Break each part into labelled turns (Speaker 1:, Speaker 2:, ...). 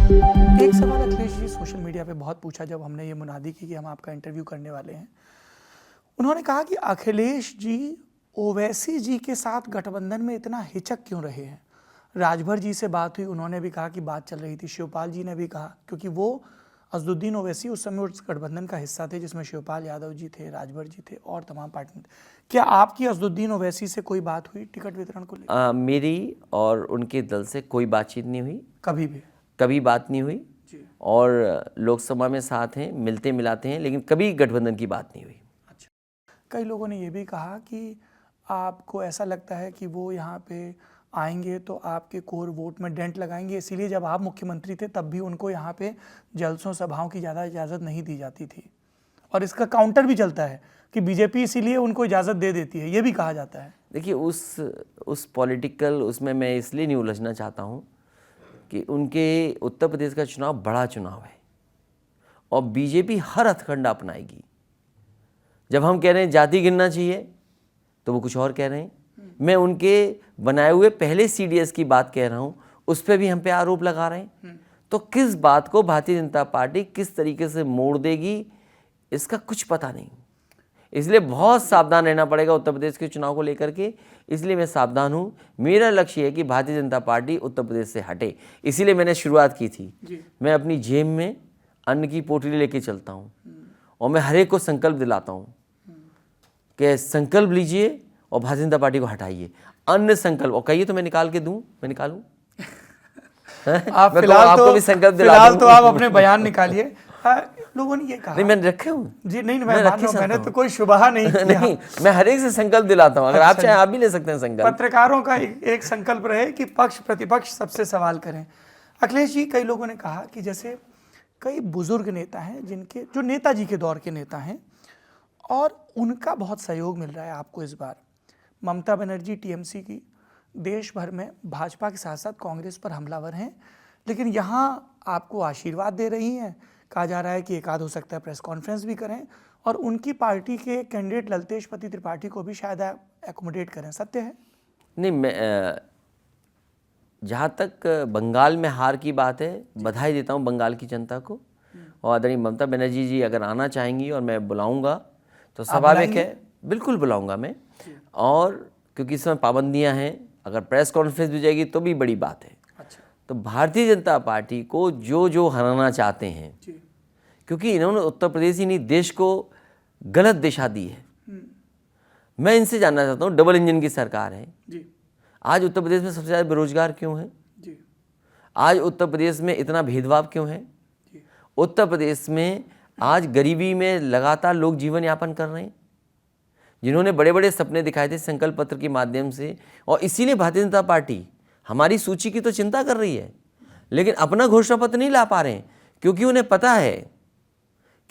Speaker 1: एक सवाल Akhilesh ji social media पे बहुत पूछा जब हमने ये मुनादी की कि हम आपका इंटरव्यू करने वाले हैं। उन्होंने कहा कि अखिलेश जी ओवैसी जी के साथ गठबंधन में इतना हिचक क्यों रहे हैं। राजभर जी से बात हुई, उन्होंने भी कहा कि बात चल रही थी। शिवपाल जी ने भी कहा, क्योंकि वो असदुद्दीन ओवैसी उस समय उस गठबंधन का हिस्सा थे जिसमें शिवपाल यादव जी थे, राजभर जी थे और तमाम पार्टी थे। क्या आपकी असदुद्दीन ओवैसी से कोई बात हुई टिकट वितरण को लेकर?
Speaker 2: मेरी और उनके दल से कोई बातचीत नहीं हुई,
Speaker 1: कभी भी?
Speaker 2: कभी बात नहीं हुई
Speaker 1: जी।
Speaker 2: और लोकसभा में साथ हैं, मिलते मिलाते हैं, लेकिन कभी गठबंधन की बात नहीं हुई।
Speaker 1: अच्छा, कई लोगों ने ये भी कहा कि आपको ऐसा लगता है कि वो यहाँ पे आएंगे तो आपके कोर वोट में डेंट लगाएंगे, इसीलिए जब आप मुख्यमंत्री थे तब भी उनको यहाँ पे जलसों सभाओं की ज़्यादा इजाज़त नहीं दी जाती थी। और इसका काउंटर भी चलता है कि बीजेपी इसीलिए उनको इजाज़त दे देती है, ये भी कहा जाता है।
Speaker 2: देखिए, उस पॉलिटिकल उसमें मैं इसलिए नहीं उलझना चाहता हूँ कि उनके उत्तर प्रदेश का चुनाव बड़ा चुनाव है और बीजेपी हर हथकंडा अपनाएगी। जब हम कह रहे हैं जाति गिनना चाहिए तो वो कुछ और कह रहे हैं। मैं उनके बनाए हुए पहले सीडीएस की बात कह रहा हूँ, उस पर भी हम पे आरोप लगा रहे हैं। तो किस बात को भारतीय जनता पार्टी किस तरीके से मोड़ देगी, इसका कुछ पता नहीं। इसलिए बहुत सावधान रहना पड़ेगा उत्तर प्रदेश के चुनाव को लेकर के। इसलिए मैं सावधान हूँ। मेरा लक्ष्य है कि भारतीय जनता पार्टी उत्तर प्रदेश से हटे। इसीलिए मैंने शुरुआत की थी। मैं अपनी जेब में अन्न की पोटली लेके चलता हूँ और मैं हर एक को संकल्प दिलाता हूँ कि संकल्प लीजिए और भारतीय जनता पार्टी को हटाइए। अन्न संकल्प, और कहिए तो मैं निकाल के दूँ, मैं निकालूँ?
Speaker 1: आप फिलहाल
Speaker 2: आपको भी संकल्प दिला
Speaker 1: फिलहाल तो आप अपने बयान निकालिए। लोगों ने ये कहा
Speaker 2: नहीं, मैंने रखे हूँ
Speaker 1: जी। नहीं, मैंने तो कोई शुबहा नहीं किया।
Speaker 2: नहीं, मैं हर एक से संकल्प दिलाता हूँ। अगर आप चाहें आप भी ले सकते हैं संकल्प।
Speaker 1: पत्रकारों का एक संकल्प रहे कि पक्ष प्रतिपक्ष सबसे सवाल करें। अखिलेश जी, कई लोगों ने कहा कि जैसे कई बुजुर्ग नेता हैं जिनके जो नेताजी के दौर के नेता हैं और उनका बहुत सहयोग मिल रहा है आपको इस बार। ममता बनर्जी टीएमसी की देश भर में भाजपा के साथ साथ कांग्रेस पर हमलावर हैं, लेकिन यहाँ आपको आशीर्वाद दे रही हैं। कहा जा रहा है कि एक आध हो सकता है प्रेस कॉन्फ्रेंस भी करें और उनकी पार्टी के कैंडिडेट ललतेश पति त्रिपाठी को भी शायद एकोमोडेट करें। सत्य है?
Speaker 2: नहीं, मैं जहाँ तक बंगाल में हार की बात है, बधाई देता हूँ बंगाल की जनता को। और आदरणीय ममता बनर्जी जी अगर आना चाहेंगी और मैं बुलाऊंगा तो स्वाभाविक है, बिल्कुल बुलाऊंगा मैं। और क्योंकि इसमें पाबंदियां हैं, अगर प्रेस कॉन्फ्रेंस भी जाएगी तो भी बड़ी बात है।
Speaker 1: अच्छा।
Speaker 2: तो भारतीय जनता पार्टी को जो हराना चाहते हैं, क्योंकि इन्होंने उत्तर प्रदेश ही नहीं देश को गलत दिशा दी है। मैं इनसे जानना चाहता हूँ, डबल इंजन की सरकार है
Speaker 1: जी।
Speaker 2: आज उत्तर प्रदेश में सबसे ज़्यादा बेरोजगार क्यों है
Speaker 1: जी।
Speaker 2: आज उत्तर प्रदेश में इतना भेदभाव क्यों है जी। उत्तर प्रदेश में आज गरीबी में लगातार लोग जीवन यापन कर रहे हैं, जिन्होंने बड़े बड़े सपने दिखाए थे संकल्प पत्र के माध्यम से। और इसीलिए भारतीय जनता पार्टी हमारी सूची की तो चिंता कर रही है, लेकिन अपना घोषणा पत्र नहीं ला पा रहे हैं, क्योंकि उन्हें पता है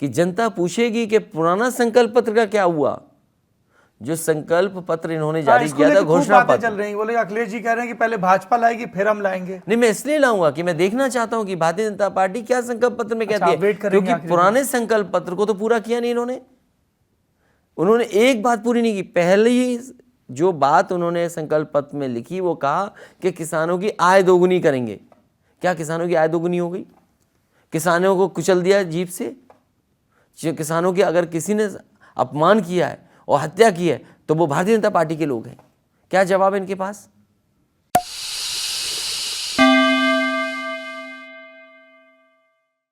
Speaker 2: कि जनता पूछेगी कि पुराना संकल्प पत्र का क्या हुआ। जो संकल्प पत्र इन्होंने जारी किया था, घोषणा पत्र
Speaker 1: चल रही है। बोले अखिलेश जी कह रहे हैं कि पहले भाजपा लाएगी फिर हम लाएंगे।
Speaker 2: नहीं, मैं इसलिए लाऊंगा कि मैं देखना चाहता हूं कि भारतीय जनता पार्टी क्या संकल्प पत्र में कहती है, क्योंकि पुराने संकल्प पत्र को तो पूरा किया नहीं उन्होंने एक बात पूरी नहीं की। पहले ही जो बात उन्होंने संकल्प पत्र में लिखी वो कहा कि किसानों की आय दोगुनी करेंगे। क्या किसानों की आय दोगुनी हो गई? किसानों को कुचल दिया जीप से। किसानों की अगर किसी ने अपमान किया है और हत्या की है तो वो भारतीय जनता पार्टी के लोग हैं। क्या जवाब है इनके पास?